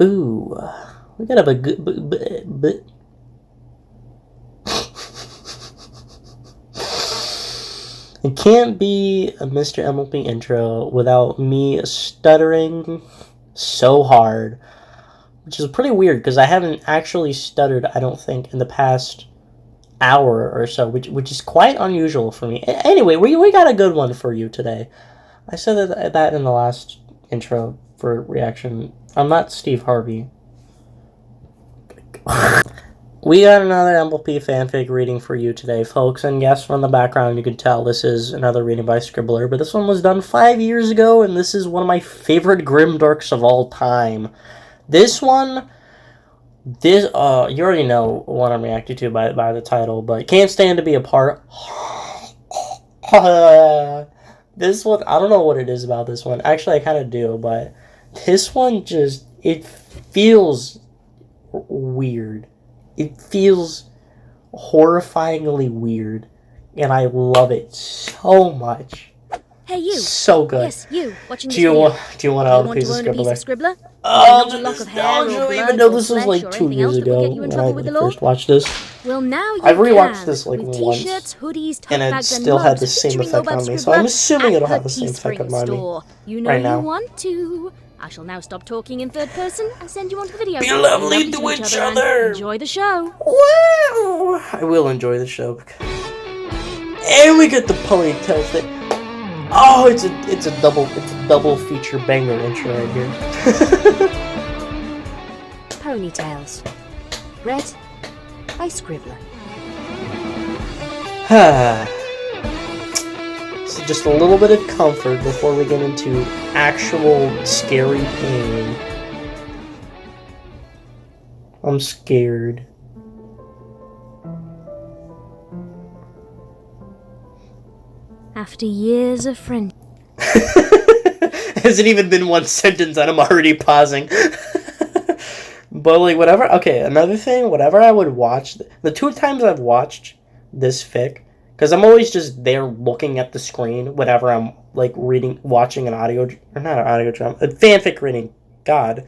Ooh, we gotta have a good, but it can't be a Mr. MLP intro without me stuttering so hard, which is pretty weird because I haven't actually stuttered, I don't think, in the past hour or so, which is quite unusual for me. Anyway, we got a good one for you today. I said that in the last intro for reaction. I'm not Steve Harvey. We got another MLP fanfic reading for you today, folks, and yes, from the background you can tell this is another reading by Scribbler, but this one was done 5 years ago, and this is one of my favorite grimdarks of all time. This one, you already know what I'm reacting to by the title, but Can't Stand to Be Apart. This one, I don't know what it is about this one. Actually, I kind of do, but this one just, it feels weird. It feels horrifyingly weird, and I love it so much. Hey, you. So good. Yes, you. Watching this do you video. want to own a piece of Scribbler? Oh, the nostalgia, even though this was like 2 years ago when I first watched this. Well, now I've rewatched this like with once, t-shirts, hoodies, and it bags, still and had the same effect on me, so I'm assuming it'll have the same effect on me you know right now. You want to. I shall now stop talking in third person and send you on to the video. Be lovely to each other. Enjoy the show. Wow! I will enjoy the show. And we get the ponytails that. Oh, it's a double feature banger intro right here. Ponytails. Read by Scribbler. So just a little bit of comfort before we get into actual scary pain. I'm scared. After years of friendship. Hasn't even been one sentence and I'm already pausing. But like whatever. Okay, another thing. Whatever I would watch, the 2 times I've watched this fic, because I'm always just there looking at the screen whenever I'm like watching an audio, or not an audio drama, a fanfic reading. God,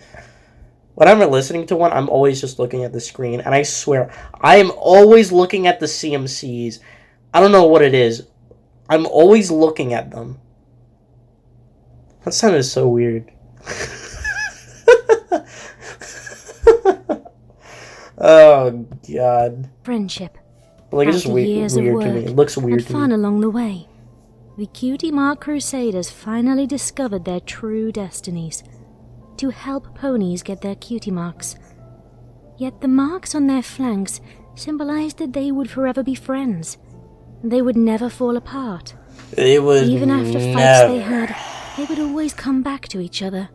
whenever I'm listening to one, I'm always just looking at the screen, and I swear I am always looking at the CMCs. I don't know what it is. I'm always looking at them. That sounded so weird. Oh God. Friendship. Like, it's just weird to me. It looks weird to me. Fun along the way. The Cutie Mark Crusaders finally discovered their true destinies. To help ponies get their cutie marks. Yet the marks on their flanks symbolized that they would forever be friends. They would never fall apart. Even after fights they had, they would always come back to each other.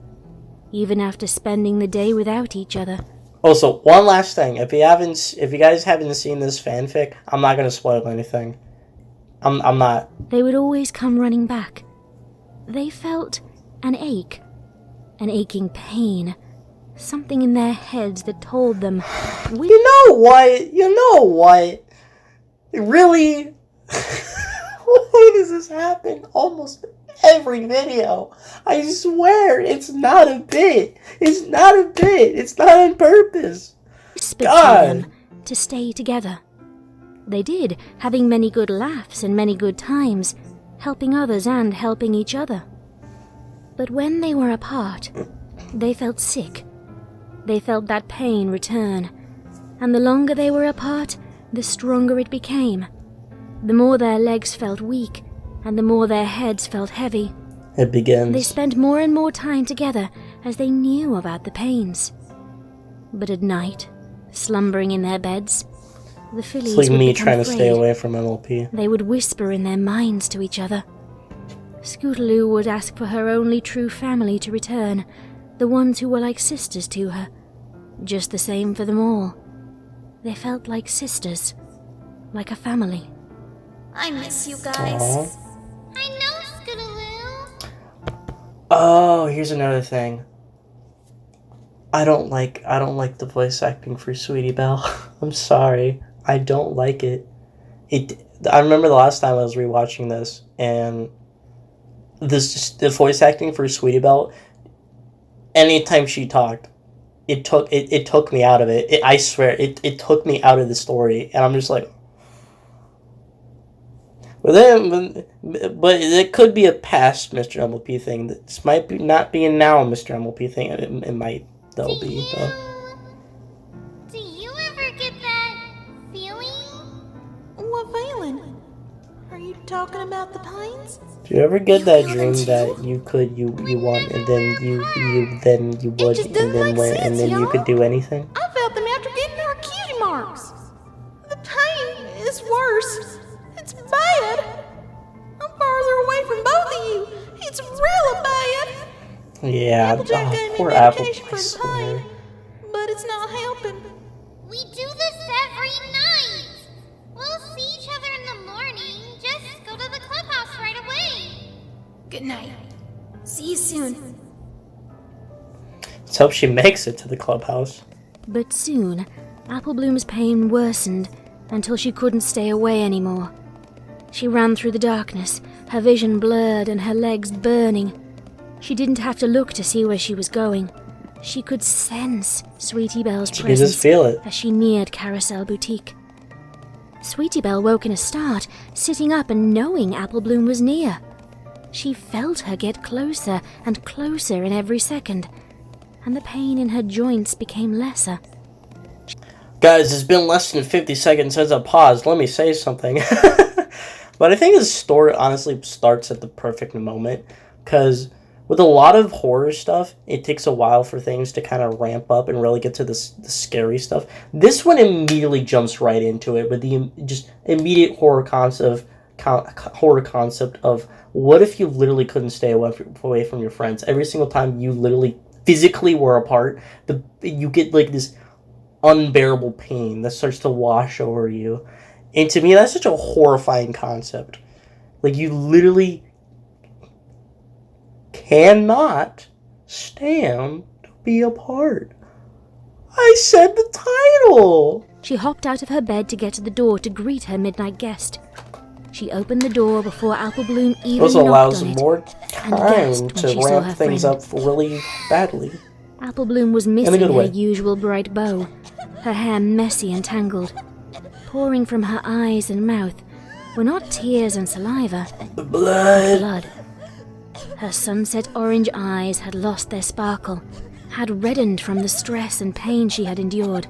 Even after spending the day without each other. Also, one last thing. If you guys haven't seen this fanfic, I'm not gonna spoil anything. I'm not. They would always come running back. They felt an ache. An aching pain. Something in their heads that told them... You know what? Really? Why does this happen almost every video? I swear, it's not a bit. It's not on purpose. God. Them to stay together. They did, having many good laughs and many good times, helping others and helping each other. But when they were apart, they felt sick. They felt that pain return, and the longer they were apart, the stronger it became. The more their legs felt weak, and the more their heads felt heavy. It begins. They spent more and more time together as they knew about the pains. But at night, slumbering in their beds, the fillies it's like would me become trying afraid. to stay away from MLP. They would whisper in their minds to each other. Scootaloo would ask for her only true family to return, the ones who were like sisters to her. Just the same for them all. They felt like sisters, like a family. I miss you guys. Aww. I know, Scootaloo. Oh, here's another thing. I don't like the voice acting for Sweetie Belle. I'm sorry. I don't like it. I remember the last time I was rewatching this, and the voice acting for Sweetie Belle, anytime she talked, it took me out of it. I swear, it took me out of the story, and I'm just like. But it could be a past Mr. MLP thing. This might be not being now a Mr. MLP thing. It might though be though. Do you ever get that feeling? What feeling? Are you talking about the pains? Do you ever get that dream that you want, and then you would, just and doesn't then make when, sense, and then you y'all. could do anything? I felt them after getting our cutie marks. The pain is worse. It's bad. I'm farther away from both of you. It's real bad. Yeah, Applejack gave me poor Apple. medication I for the swear. pain, but it's not helping. We do this every night. We'll see each other in the morning. Just go to the clubhouse right away. Good night. See you soon. Let's hope she makes it to the clubhouse. But soon, Apple Bloom's pain worsened until she couldn't stay away anymore. She ran through the darkness, her vision blurred and her legs burning. She didn't have to look to see where she was going. She could sense Sweetie Belle's She could presence just feel it. as she neared Carousel Boutique. Sweetie Belle woke in a start, sitting up and knowing Apple Bloom was near. She felt her get closer and closer in every second, and the pain in her joints became lesser. Guys, it's been less than 50 seconds since I paused. Let me say something. But I think the story honestly starts at the perfect moment, because with a lot of horror stuff, it takes a while for things to kind of ramp up and really get to the scary stuff. This one immediately jumps right into it with the just immediate horror concept of what if you literally couldn't stay away from your friends every single time you literally physically were apart. You get like this unbearable pain that starts to wash over you. And to me, that's such a horrifying concept. Like, you literally cannot stand to be apart. I said the title! She hopped out of her bed to get to the door to greet her midnight guest. She opened the door before Apple Bloom even Also knocked allows on it. more and time gasped when to she saw her ramp things friend. up really badly. Apple Bloom was a missing good her way. usual bright bow, her hair messy and tangled. Pouring from her eyes and mouth were not tears and saliva, The but blood. blood. Her sunset orange eyes had lost their sparkle, had reddened from the stress and pain she had endured.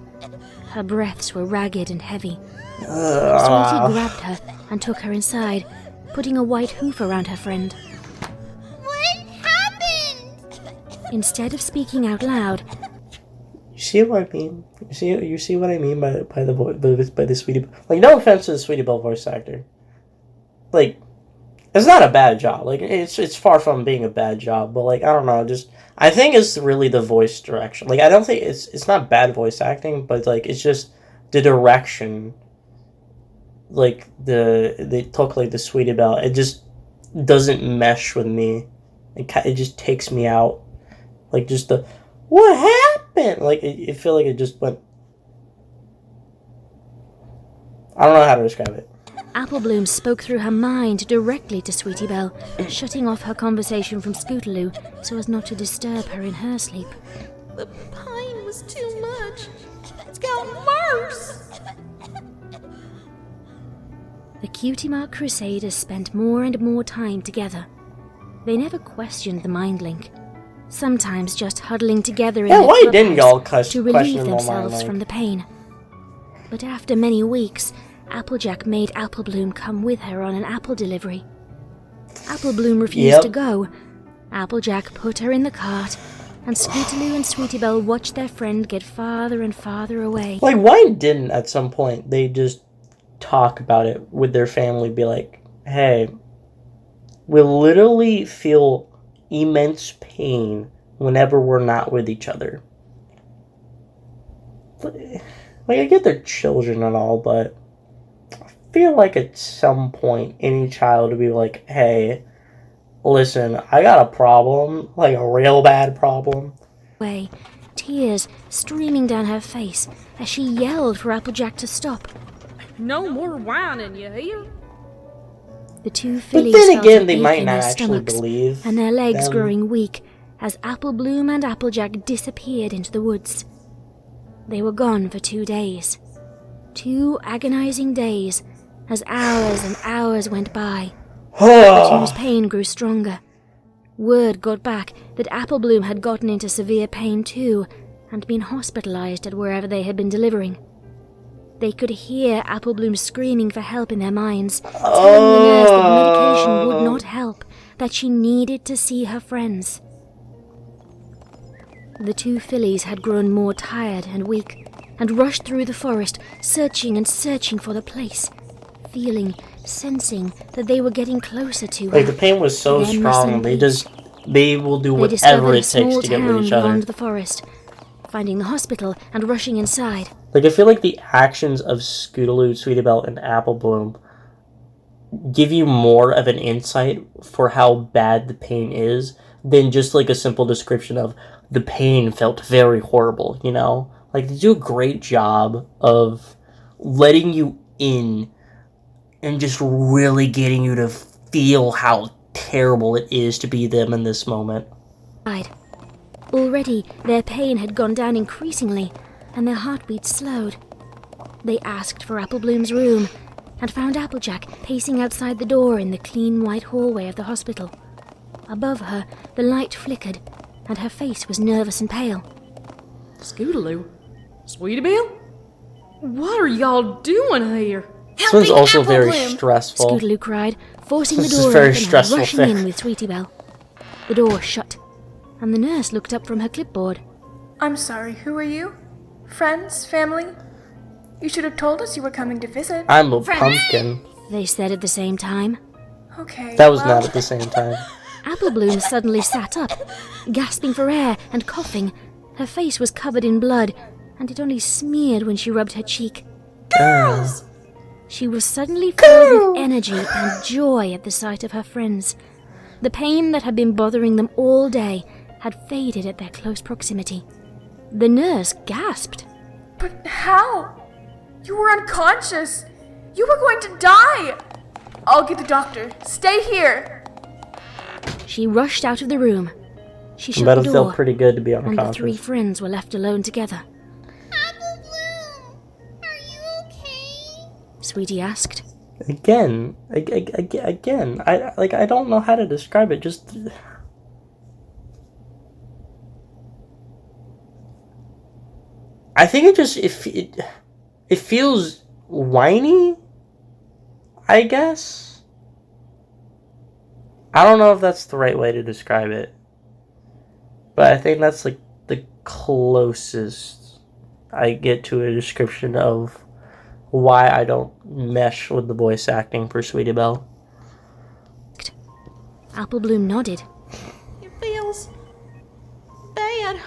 Her breaths were ragged and heavy. Sweetie grabbed her and took her inside, putting a white hoof around her friend. What happened? Instead of speaking out loud, You see what I mean? You see what I mean by the Sweetie Belle? Like, no offense to the Sweetie Belle voice actor. Like, it's not a bad job. Like, it's far from being a bad job. But like, I don't know. Just I think it's really the voice direction. Like, I don't think it's not bad voice acting, but like it's just the direction. Like they took like the Sweetie Belle. It just doesn't mesh with me. It just takes me out. Like, just the what happened? Like, it feel like it just went. I don't know how to describe it. Apple Bloom spoke through her mind directly to Sweetie Belle, shutting off her conversation from Scootaloo so as not to disturb her in her sleep. The pain was too much. It's gotten worse. The Cutie Mark Crusaders spent more and more time together. They never questioned the mind link, sometimes just huddling together in Yeah, their why didn't y'all clubhouse to question relieve the mind themselves link? from the pain. But after many weeks, Applejack made Apple Bloom come with her on an apple delivery. Apple Bloom refused to go. Applejack put her in the cart, and Scootaloo and Sweetie Belle watched their friend get farther and farther away. Like, why didn't at some point they just talk about it with their family? Be like, hey, we literally feel immense pain whenever we're not with each other. Like, I get they're children and all, but I feel like at some point any child would be like, hey, listen, I got a problem, like a real bad problem. Way, tears streaming down her face as she yelled for Applejack to stop. No more whining, you hear? The two But fillies then felt again, an they ache might in not their actually stomachs, believe and their legs them. growing weak as Apple Bloom and Applejack disappeared into the woods. They were gone for 2 days. 2 agonizing days, as hours and hours went by. The two's pain grew stronger. Word got back that Apple Bloom had gotten into severe pain too, and been hospitalized at wherever they had been delivering. They could hear Apple Bloom screaming for help in their minds, telling the nurse that medication would not help, that she needed to see her friends. The 2 fillies had grown more tired and weak, and rushed through the forest, searching and searching for the place, feeling, sensing that they were getting closer to her. Like, the pain was so strong, they will do They whatever it discovered a takes small to get town with each other. beyond the forest, finding the hospital and rushing inside. Like, I feel like the actions of Scootaloo, Sweetie Belle, and Apple Bloom give you more of an insight for how bad the pain is than just, like, a simple description of the pain felt very horrible, you know? Like, they do a great job of letting you in and just really getting you to feel how terrible it is to be them in this moment. Already, their pain had gone down increasingly, and their heartbeats slowed. They asked for Apple Bloom's room, and found Applejack pacing outside the door in the clean white hallway of the hospital. Above her, the light flickered, and her face was nervous and pale. Scootaloo? Sweetie Belle? What are y'all doing here? This one's also Apple very Bloom. stressful. Scootaloo cried, forcing the This is door very open and stressful rushing thing. in with Sweetie Belle. The door shut, and the nurse looked up from her clipboard. I'm sorry, who are you? Friends? Family? You should have told us you were coming to visit. I'm a pumpkin. They said at the same time. Okay. That was well, not at the same time. Apple Bloom suddenly sat up, gasping for air and coughing. Her face was covered in blood, and it only smeared when she rubbed her cheek. Girls! She was suddenly filled with energy and joy at the sight of her friends. The pain that had been bothering them all day had faded at their close proximity. The nurse gasped. But how? You were unconscious. You were going to die. I'll get the doctor. Stay here. She rushed out of the room. She shut That'll the feel door, pretty good to be and the 3 unconscious. friends were left alone together. Apple Bloom, are you okay? Sweetie asked. Again, I don't know how to describe it. Just I think it feels whiny, I guess. I don't know if that's the right way to describe it, but I think that's like the closest I get to a description of why I don't mesh with the voice acting for Sweetie Belle. Apple Bloom nodded. It feels bad.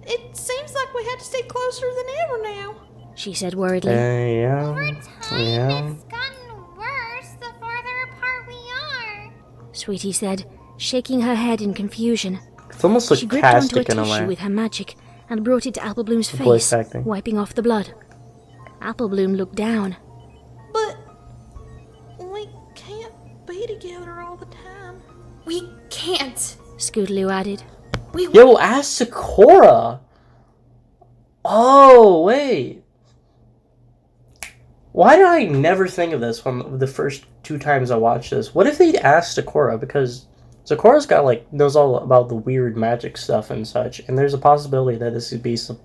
It seems like we had to stay closer than ever now. She said worriedly. Yeah. Over time, Yeah. it's gotten worse the farther apart we are. Sweetie said, shaking her head in confusion. It's almost She gripped onto a sarcastic in a tissue way. with her magic and brought it to Apple Bloom's Voice face, acting. wiping off the blood. Apple Bloom looked down. But we can't be together all the time. We can't. Scootaloo added. Yo, ask Sakura! Oh, wait. Why did I never think of this when the first 2 times I watched this? What if they asked Sakura? Because Sakura's got, like, knows all about the weird magic stuff and such, and there's a possibility that this could be some...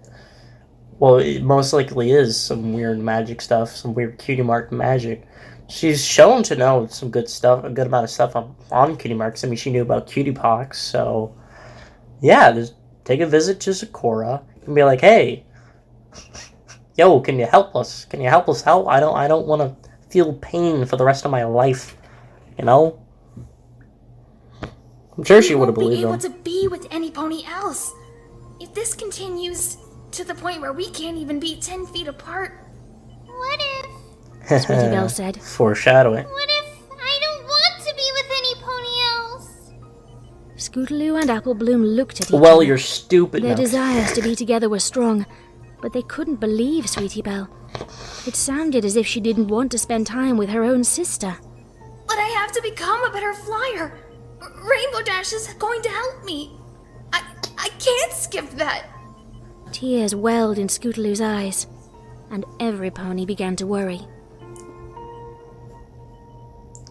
Well, it most likely is some weird magic stuff, some weird Cutie Mark magic. She's shown to know some good stuff, a good amount of stuff on Cutie Marks. I mean, she knew about Cutie Pox, so... Yeah, just take a visit to Sakura and be like, hey, yo, can you help us? Can you help us out? I don't want to feel pain for the rest of my life, you know? I'm sure she would have believed able him. to be with any pony else. If this continues to the point where we can't even be 10 feet apart. What if, Sweetie Belle said. Foreshadowing. what if I don't want to be with any pony else? Scootaloo and Apple Bloom looked at each Well, other. you're stupid Their now. desires to be together were strong, but they couldn't believe Sweetie Belle. It sounded as if she didn't want to spend time with her own sister. But I have to become a better flyer. Rainbow Dash is going to help me. I can't skip that. Tears welled in Scootaloo's eyes, and every pony began to worry.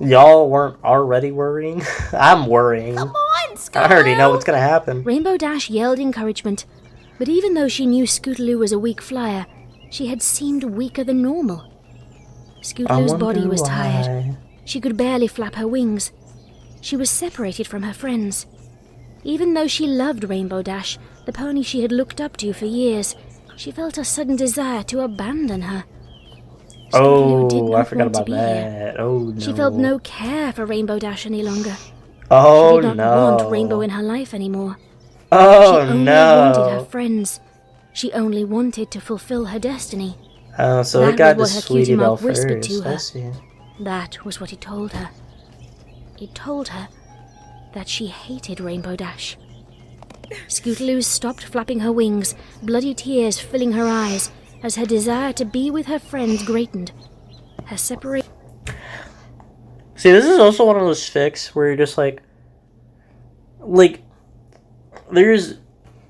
Y'all weren't already worrying? I'm worrying. Come on, Scootaloo. I already know what's gonna happen. Rainbow Dash yelled encouragement, but even though she knew Scootaloo was a weak flyer, she had seemed weaker than normal. Scootaloo's body was tired. She could barely flap her wings. She was separated from her friends. Even though she loved Rainbow Dash, the pony she had looked up to for years, she felt a sudden desire to abandon her. Scootaloo did Oh, not I forgot want to about be here. that. Oh, no. She felt no care for Rainbow Dash any longer. Oh, She did not no. want Rainbow in her life anymore. Oh, She only no. wanted her friends. She only wanted to fulfill her destiny. Oh, so That it got to was what her cutie Sweetie Belle mark whispered to first. I her. see. That was what it told her. It told her that she hated Rainbow Dash. Scootaloo stopped flapping her wings, bloody tears filling her eyes, as her desire to be with her friends greatened. Her separation. See, this is also one of those fics where you're just like, there's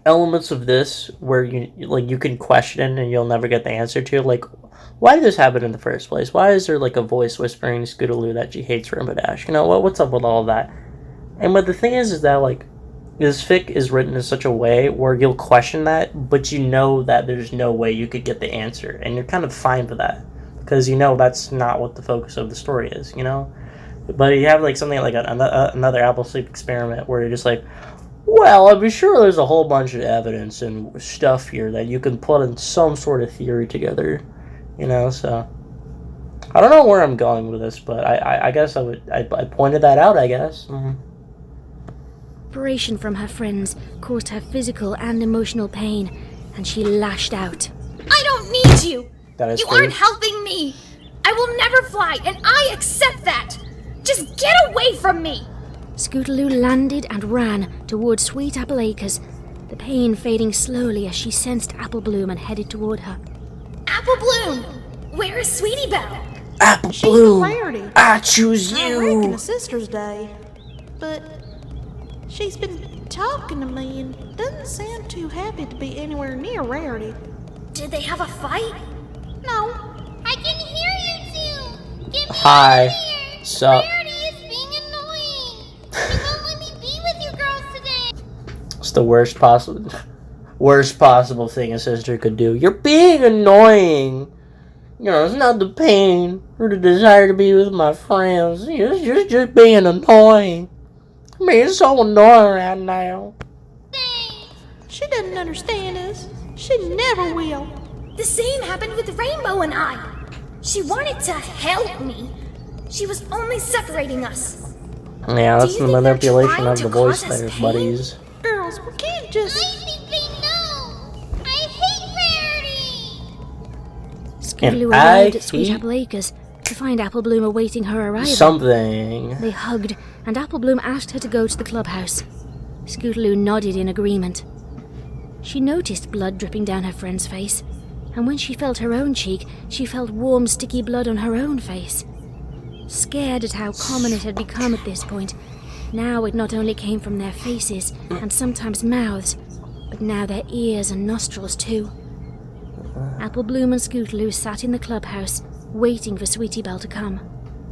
elements of this where you can question and you'll never get the answer to, like, why did this happen in the first place? Why is there like a voice whispering to Scootaloo that she hates Rainbow Dash? You know, what's up with all that? And but the thing is that, like, this fic is written in such a way where you'll question that, but you know that there's no way you could get the answer, and you're kind of fine with that, because you know that's not what the focus of the story is, you know? But you have, like, something like another Apple Sleep experiment where you're just like, well, I'm sure there's a whole bunch of evidence and stuff here that you can put in some sort of theory together, you know, so... I don't know where I'm going with this, but I guess I pointed that out, I guess. Mm-hmm. Separation from her friends caused her physical and emotional pain, and she lashed out. I don't need you. That is You true. aren't helping me. I will never fly, and I accept that. Just get away from me. Scootaloo landed and ran towards Sweet Apple Acres, the pain fading slowly as she sensed Apple Bloom and headed toward her. Apple Bloom, where is Sweetie Belle? Apple She's Bloom, a rarity. I choose I reckon you. a Sister's Day. But she's been talking to me and doesn't sound too happy to be anywhere near Rarity. Did they have a fight? No. I can hear you two! Get me Hi. out of here! Sup? Rarity is being annoying! She won't let me be with you girls today! It's the worst possible thing a sister could do. You're being annoying. You know, it's not the pain or the desire to be with my friends. You're just being annoying. I'm being so annoying right now. She doesn't understand us. She never will. The same happened with Rainbow and I. She wanted to help me. She was only separating us. Yeah, that's Do the you think they're manipulation trying of to the voice cause us there, pain? buddies. Girls, we can't I just... think they know! I hate Rarity! Scootaloo And I arrived at Sweet hate- Apple Acres to find Apple Bloom awaiting her arrival. Something. They hugged, and Apple Bloom asked her to go to the clubhouse. Scootaloo nodded in agreement. She noticed blood dripping down her friend's face, and when she felt her own cheek, she felt warm, sticky blood on her own face. Scared at how common it had become at this point, now it not only came from their faces and sometimes mouths, but now their ears and nostrils too. Apple Bloom and Scootaloo sat in the clubhouse, waiting for Sweetie Belle to come.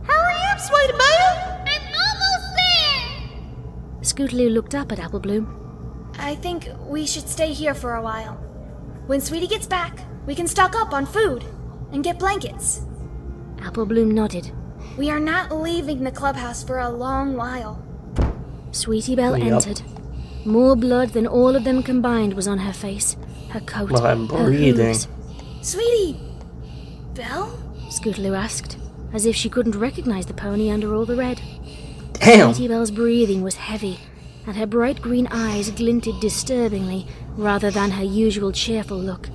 Hurry up, Sweetie Belle! I'm almost there! Scootaloo looked up at Apple Bloom. I think we should stay here for a while. When Sweetie gets back, we can stock up on food and get blankets. Apple Bloom nodded. We are not leaving the clubhouse for a long while. Sweetie Belle Yup. entered. More blood than all of them combined was on her face, her coat, Well, I'm her breathing. hooves. Sweetie! Belle? Scootaloo asked, as if she couldn't recognize the pony under all the red. Damn. Sweetie Belle's breathing was heavy, and her bright green eyes glinted disturbingly rather than her usual cheerful look.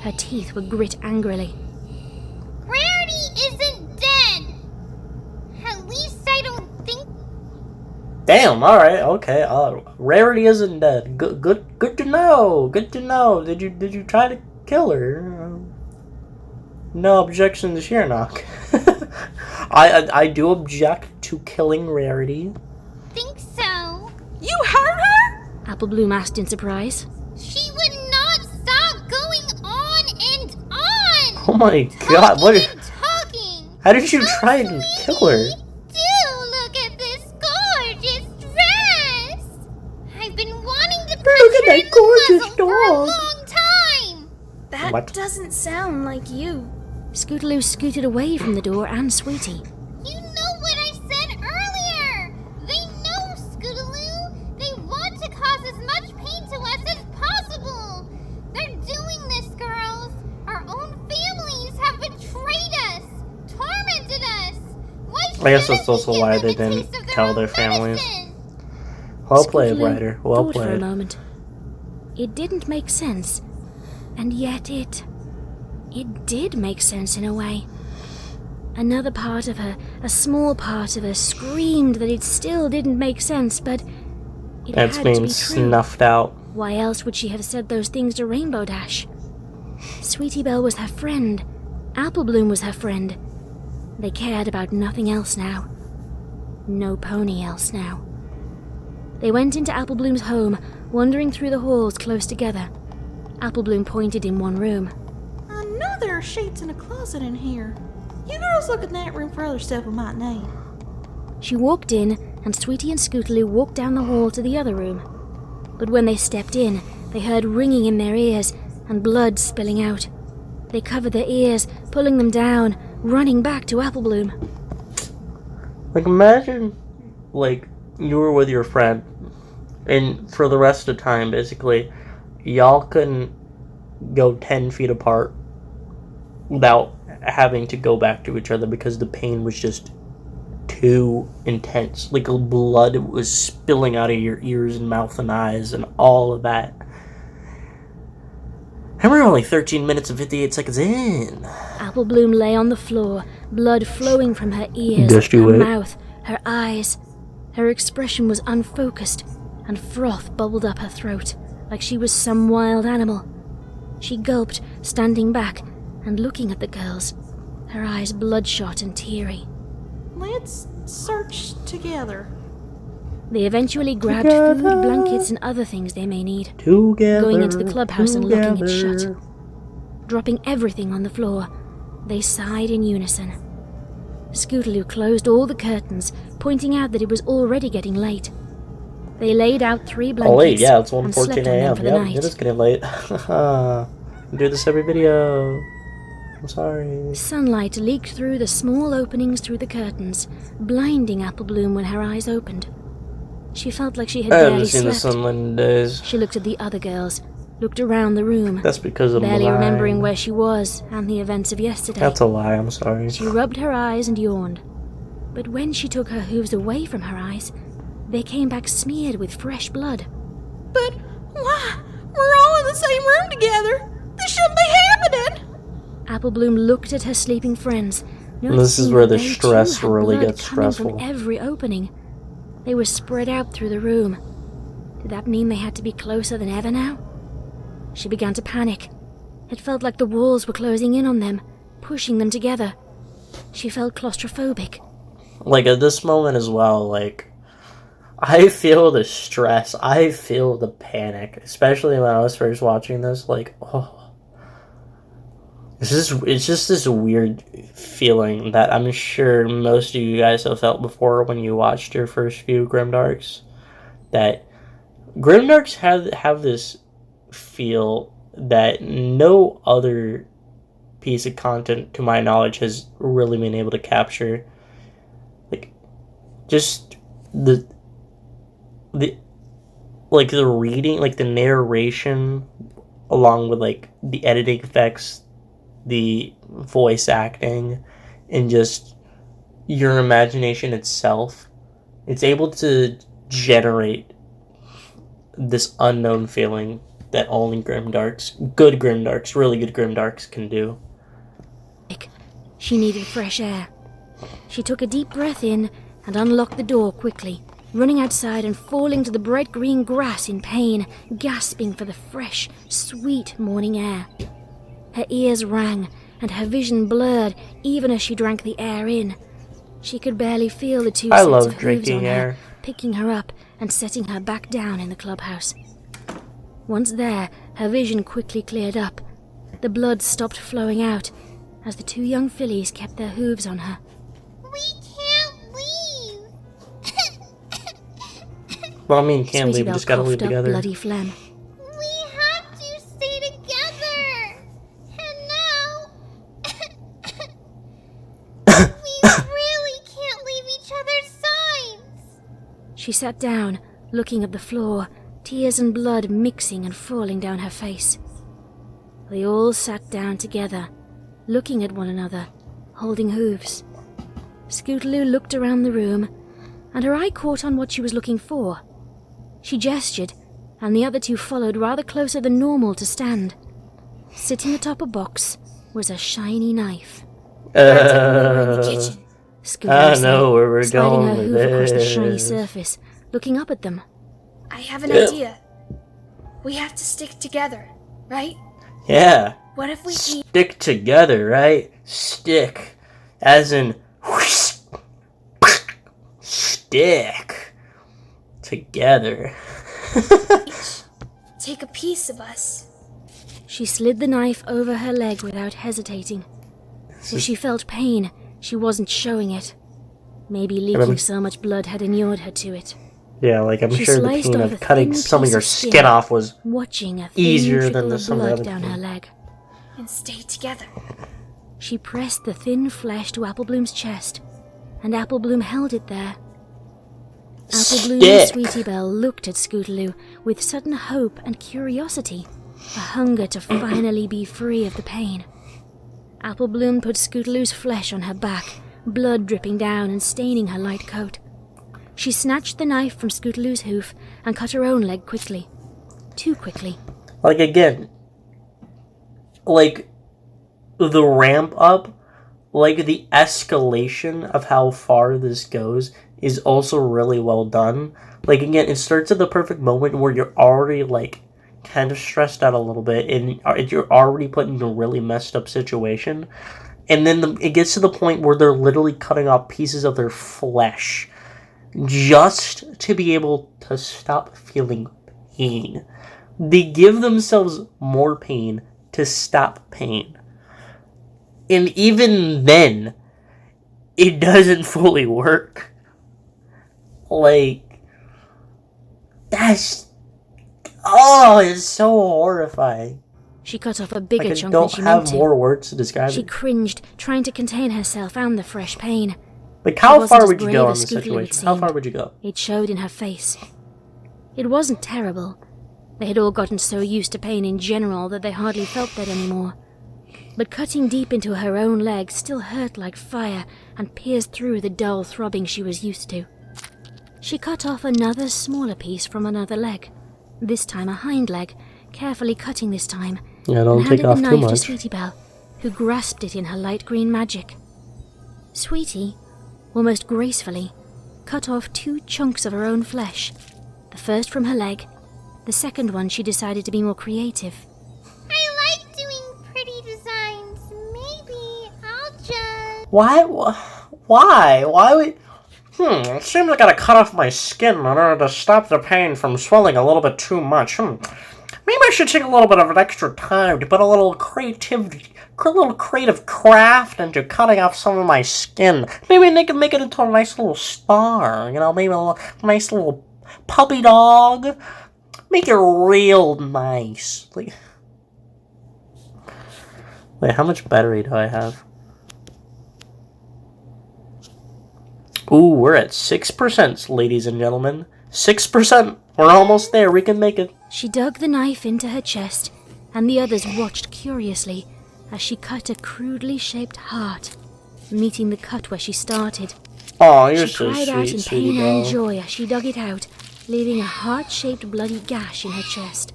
Her teeth were grit angrily. Rarity isn't dead! At least I don't think... Damn. All right. Okay. Rarity isn't dead. Good to know. Good to know. Did you try to kill her? No objection to Sheernok. I do object to killing Rarity. Think so. You hurt her? Apple Bloom asked in surprise. She would not stop going on and on! Oh my god, what? Talking! How did you try and kill her? Do look at this gorgeous dress! I've been wanting to punch her in the muzzle for a long time! That What? doesn't sound like you. Scootaloo scooted away from the door and Sweetie. You know what I said earlier! They know, Scootaloo! They want to cause as much pain to us as possible! They're doing this, girls! Our own families have betrayed us! Tormented us! Why I guess that's shouldn't we also give why them they a didn't taste of tell own their families. medicine? Well played, Scootaloo Ryder. Well thought for a played. moment. It didn't make sense, and yet it did make sense in a way. Another part of her, a small part of her, screamed that it still didn't make sense, but it It's had to being be true. snuffed out. Why else would she have said those things to Rainbow Dash? Sweetie Belle was her friend. Apple Bloom was her friend. They cared about nothing else now. No pony else now. They went into Apple Bloom's home, wandering through the halls close together. Apple Bloom pointed in one room. I know there are sheets in a closet in here. You girls look in that room for other stuff we might need. She walked in, and Sweetie and Scootaloo walked down the hall to the other room. But when they stepped in, they heard ringing in their ears and blood spilling out. They covered their ears, pulling them down, running back to Apple Bloom. Like, imagine, like, you were with your friend, and for the rest of the time, basically, y'all couldn't go 10 feet apart without having to go back to each other because the pain was just too intense. Like, blood was spilling out of your ears and mouth and eyes and all of that. And we're only 13 minutes and 58 seconds in. Apple Bloom lay on the floor, blood flowing from her ears, Dusty her wet. mouth, her eyes. Her expression was unfocused, and froth bubbled up her throat, like she was some wild animal. She gulped, standing back and looking at the girls, her eyes bloodshot and teary. Let's search together. They eventually grabbed food, blankets, and other things they may need, Together. going into the clubhouse and locking it together. shut. Dropping everything on the floor, they sighed in unison. Scootaloo closed all the curtains, pointing out that it was already getting late. They laid out 3 blankets Oh wait, yeah, it's and slept 1:14 on them a.m. for the Yep, night. it is getting late. I do this every video. I'm sorry. Sunlight leaked through the small openings through the curtains, blinding Apple Bloom when her eyes opened. She felt like she had I haven't barely seen the slept. sunlight in days. She looked at the other girls, looked around the room, That's because I'm barely lying. remembering where she was and the events of yesterday. That's a lie, I'm sorry. She rubbed her eyes and yawned. But when she took her hooves away from her eyes, they came back smeared with fresh blood. But why? We're all in the same room together. This shouldn't be happening. Apple Bloom looked at her sleeping friends. This is noticing where that the they stress too had really blood gets coming stressful. From every opening. They were spread out through the room. Did that mean they had to be closer than ever now? She began to panic. It felt like the walls were closing in on them, pushing them together. She felt claustrophobic. Like, at this moment as well, like, I feel the stress. I feel the panic. Especially when I was first watching this, like, oh. It's just this weird feeling that I'm sure most of you guys have felt before when you watched your first few Grimdarks. That Grimdarks have this feel that no other piece of content, to my knowledge, has really been able to capture. Like, just the reading, like the narration, along with like the editing effects, the voice acting, and just your imagination itself. It's able to generate this unknown feeling that only Grimdarks, good Grimdarks, really good Grimdarks can do. She needed fresh air. She took a deep breath in and unlocked the door quickly, running outside and falling to the bright green grass in pain, gasping for the fresh, sweet morning air. Her ears rang, and her vision blurred even as she drank the air in. She could barely feel the 2 I sets love of hooves drinking on air. her, picking her up and setting her back down in the clubhouse. Once there, her vision quickly cleared up. The blood stopped flowing out as the two young fillies kept their hooves on her. We can't leave. Well, I mean, can't Sweetie leave. We Belle just gotta leave coughed up together. bloody phlegm. We have to stay together. And now we really can't leave each other's sides. She sat down, looking at the floor, tears and blood mixing and falling down her face. They all sat down together, looking at one another, holding hooves. Scootaloo looked around the room, and her eye caught on what she was looking for. She gestured, and the other two followed rather closer than normal to stand. Sitting atop a box was a shiny knife. Kitchen. Scootaloo I said, know where we're sliding going her with hoof across the shiny this. surface, looking up at them. I have an idea. We have to stick together, right? Yeah. What if we eat? Stick together, right? Stick. As in, stick. Together. Take a piece of us. She slid the knife over her leg without hesitating. If she felt pain, she wasn't showing it. Maybe leaking so much blood had inured her to it. Yeah, like I'm She sure the sliced pain off of a cutting thin some of piece your of skin off was watching a thin easier trickle than of some of the blood other down pain. her leg. And stay together. She pressed the thin flesh to Applebloom's chest, and Applebloom held it there. Applebloom and Stick. Sweetie Belle looked at Scootaloo with sudden hope and curiosity, a hunger to finally be free of the pain. Applebloom put Scootaloo's flesh on her back, blood dripping down and staining her light coat. She snatched the knife from Scootaloo's hoof and cut her own leg quickly. Too quickly. Like, again, like, the ramp up, like, the escalation of how far this goes is also really well done. Like, again, it starts at the perfect moment where you're already, like, kind of stressed out a little bit, and you're already put in a really messed up situation. And then it gets to the point where they're literally cutting off pieces of their flesh just to be able to stop feeling pain. They give themselves more pain to stop pain. And even then, it doesn't fully work. Like, that's... Oh, it's so horrifying. She cut off a bigger Like, I chunk than don't she meant have to. more words to describe She it. cringed, trying to contain herself and the fresh pain. Like, She how wasn't far as would you brave go in as this Scootaloo, it situation? How far seemed. would you go? It showed in her face. It wasn't terrible. They had all gotten so used to pain in general that they hardly felt that anymore. But cutting deep into her own leg still hurt like fire and pierced through the dull throbbing she was used to. She cut off another smaller piece from another leg, this time a hind leg, carefully cutting this time, Yeah, don't and take handed off the too knife to much. Sweetie Belle, who grasped it in her light green magic. Sweetie, almost gracefully, cut off 2 chunks of her own flesh, the first from her leg, the second one she decided to be more creative. I like doing pretty designs. Maybe I'll just... Why? Why would... It seems I gotta cut off my skin in order to stop the pain from swelling a little bit too much. Maybe I should take a little bit of an extra time to put a little creative craft into cutting off some of my skin. Maybe they can make it into a nice little star, you know, maybe a nice little puppy dog. Make it real nice. Like, wait, how much battery do I have? Ooh, we're at 6%, ladies and gentlemen. 6%. We're almost there. We can make it. She dug the knife into her chest, and the others watched curiously as she cut a crudely shaped heart, meeting the cut where she started. Oh, you're She so cried out sweet, in sweetie pain and Belle. joy as she dug it out, leaving a heart-shaped bloody gash in her chest.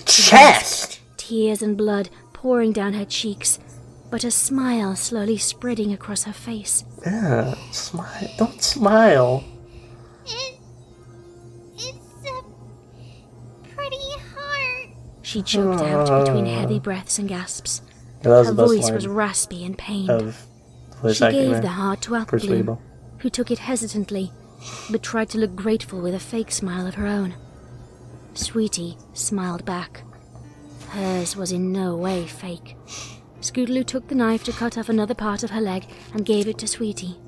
Chest! Tears and blood pouring down her cheeks, but a smile slowly spreading across her face. Yeah, smile. Don't smile. It's a pretty heart. She choked out between heavy breaths and gasps. Yeah, that was Her the best voice line was raspy and pained. of voice She acting gave there the heart to for Sweetie Applebloom, Belle. who took it hesitantly but tried to look grateful with a fake smile of her own. Sweetie smiled back. Hers was in no way fake. Scootaloo took the knife to cut off another part of her leg and gave it to Sweetie.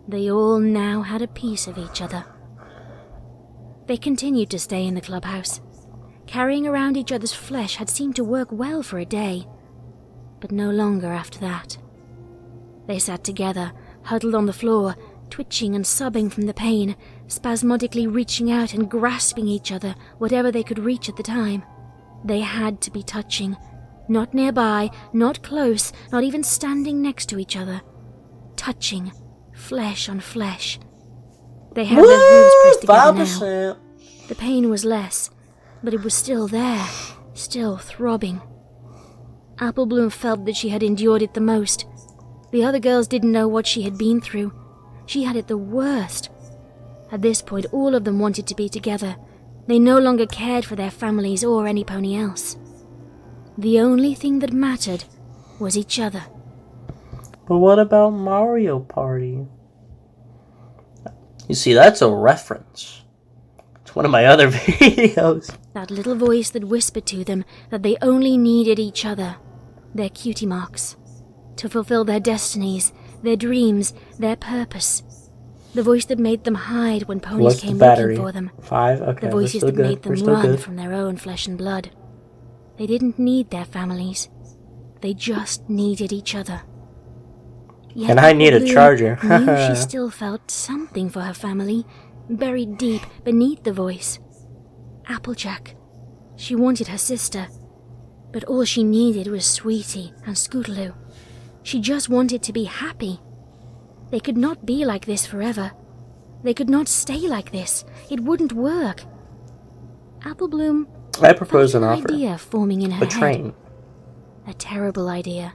They all now had a piece of each other. They continued to stay in the clubhouse. Carrying around each other's flesh had seemed to work well for a day, but no longer after that. They sat together, huddled on the floor, twitching and sobbing from the pain, spasmodically reaching out and grasping each other, whatever they could reach at the time. They had to be touching. Not nearby, not close, not even standing next to each other. Touching, flesh on flesh. They had their hooves pressed together now. The pain was less, but it was still there, still throbbing. Apple Bloom felt that she had endured it the most. The other girls didn't know what she had been through. She had it the worst. At this point, all of them wanted to be together. They no longer cared for their families or any pony else. The only thing that mattered was each other. But what about Mario Party? You see, that's a reference. It's one of my other videos. That little voice that whispered to them that they only needed each other, their cutie marks, to fulfill their destinies, their dreams, their purpose. The voice that made them hide when ponies came looking for them. 5? Okay, the voices that made them still run good. from their own flesh and blood. They didn't need their families. They just needed each other. Yet And I need a charger. knew she still felt something for her family, buried deep beneath the voice. Applejack. She wanted her sister, but all she needed was Sweetie and Scootaloo. She just wanted to be happy. They could not be like this forever. They could not stay like this. It wouldn't work. Apple Bloom I propose an felt offer. idea forming in her A train. head. A terrible idea.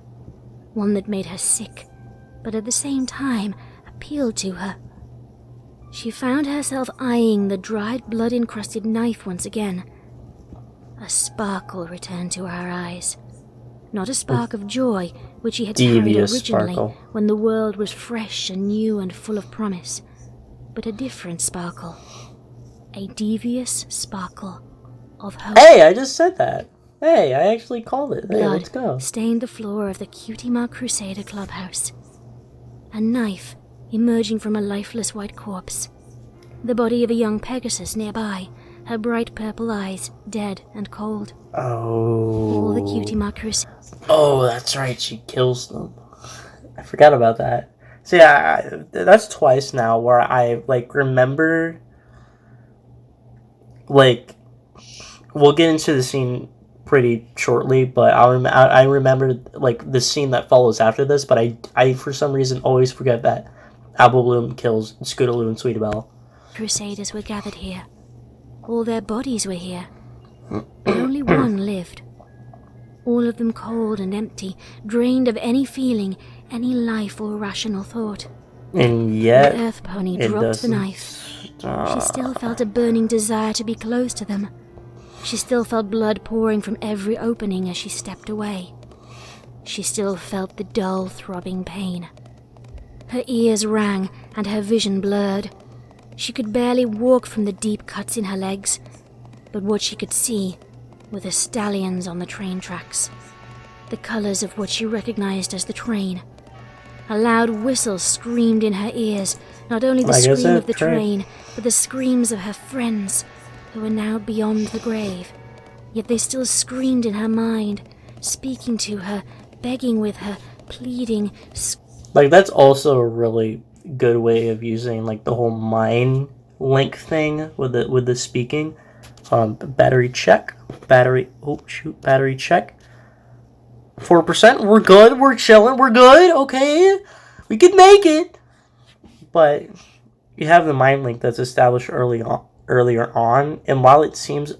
One that made her sick, but at the same time appealed to her. She found herself eyeing the dried, blood-encrusted knife once again. A sparkle returned to her eyes. Not a spark of joy, which she had carried Devious originally sparkle. when the world was fresh and new and full of promise, but a different sparkle. A devious sparkle of hope. Hey, I just said that. Hey, I actually called it. Hey, let's go. Blood stained the floor of the Cutie Mark Crusader clubhouse. A knife emerging from a lifeless white corpse. The body of a young Pegasus nearby, her bright purple eyes dead and cold. All the Cutie Mark Crusader. Oh, that's right. She kills them. I forgot about that. So yeah, that's twice now where I remember. We'll get into the scene pretty shortly, but I remember the scene that follows after this. But I for some reason always forget that Apple Bloom kills Scootaloo and Sweetie Belle. Crusaders were gathered here. All their bodies were here. But only one lived. All of them cold and empty, drained of any feeling, any life or rational thought. And yet, The Earth Pony it dropped the doesn't knife. She still felt a burning desire to be close to them. She still felt blood pouring from every opening as she stepped away. She still felt the dull, throbbing pain. Her ears rang and her vision blurred. She could barely walk from the deep cuts in her legs, but what she could see were the stallions on the train tracks, the colors of what she recognized as the train. A loud whistle screamed in her ears, not only the scream of the train, but the screams of her friends, who were now beyond the grave. Yet they still screamed in her mind, speaking to her, begging with her, pleading. That's also a really good way of using the whole mind link thing with the speaking. Battery check. Battery check. 4%. We're good. We're chilling. We're good. Okay, we could make it. But you have the mind link that's established earlier on, and while it seems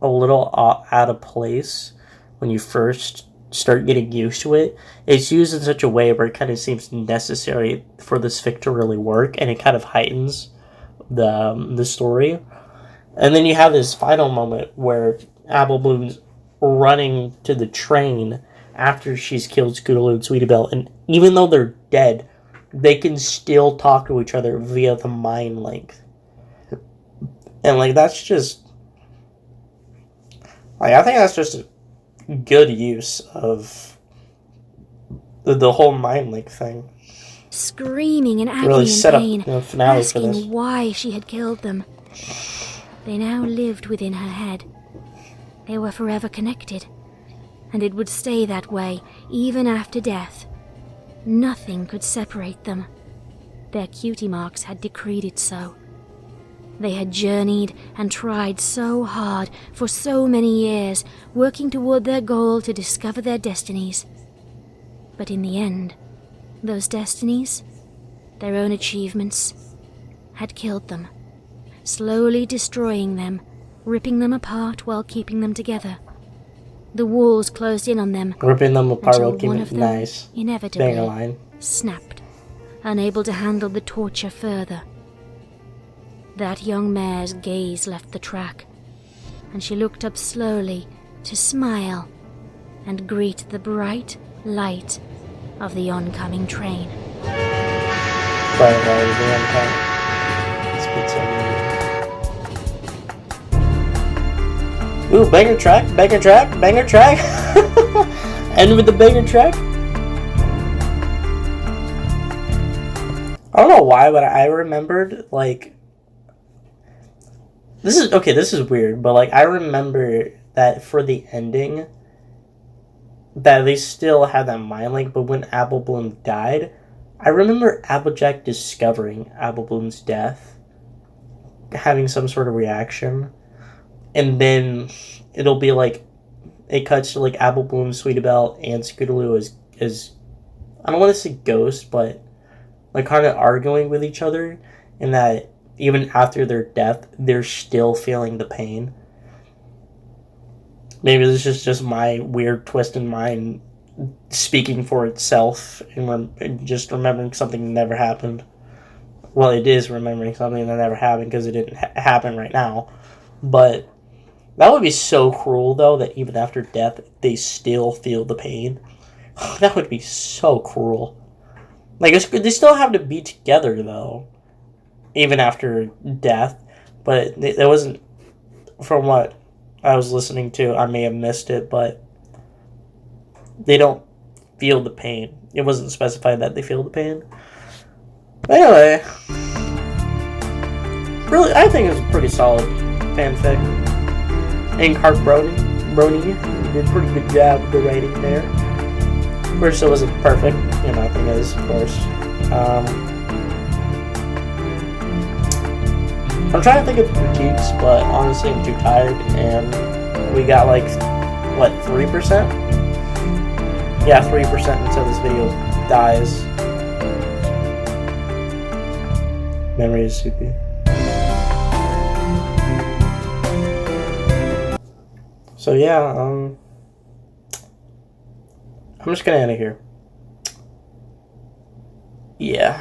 a little out of place when you first start getting used to it, it's used in such a way where it kind of seems necessary for this fic to really work, and it kind of heightens the story. And then you have this final moment where Apple Bloom's running to the train after she's killed Scootaloo and Sweetie Belle, and even though they're dead, they can still talk to each other via the mind link. And, like, that's just... Like, I think that's just a good use of the whole mind link thing. Screaming in agony Really and set up pain, the finale for this. asking why she had killed them. They now lived within her head. They were forever connected, and it would stay that way even after death. Nothing could separate them. Their cutie marks had decreed it so. They had journeyed and tried so hard for so many years, working toward their goal to discover their destinies. But in the end, those destinies, their own achievements, had killed them, slowly destroying them, ripping them apart while keeping them together. The walls closed in on them, Ripping them apart until while keeping one it of them nice. Bang a inevitably line. snapped, unable to handle the torture further. That young mare's gaze left the track, and she looked up slowly to smile and greet the bright light of the oncoming train. Right, the oncoming. It's good to Ooh, banger track, banger track, banger track. End with the banger track. I don't know why, but I remembered, like... This is weird, but, like, I remember that for the ending, that they still had that mind link, but when Apple Bloom died, I remember Applejack discovering Apple Bloom's death, having some sort of reaction, and then it'll be, like, it cuts to, like, Apple Bloom, Sweetie Belle, and Scootaloo as I don't want to say ghost, but, like, kind of arguing with each other, and that even after their death, they're still feeling the pain. Maybe this is just my weird twist in mind speaking for itself and just remembering something that never happened. Well, it is remembering something that never happened because it didn't happen right now. But that would be so cruel, though, that even after death, they still feel the pain. That would be so cruel. Like, they still have to be together, though, even after death. But it wasn't, from what I was listening to, I may have missed it, but they don't feel the pain. It wasn't specified that they feel the pain. But anyway, really, I think it was a pretty solid fanfic. InkHeartBrony did a pretty good job with the writing there. Of course, it wasn't perfect. You know, nothing is, of course. I'm trying to think of critiques, but honestly, I'm too tired, and we got, like, what, 3%? Yeah, 3% until this video dies. Memory is soupy. So yeah, I'm just gonna end it here. Yeah.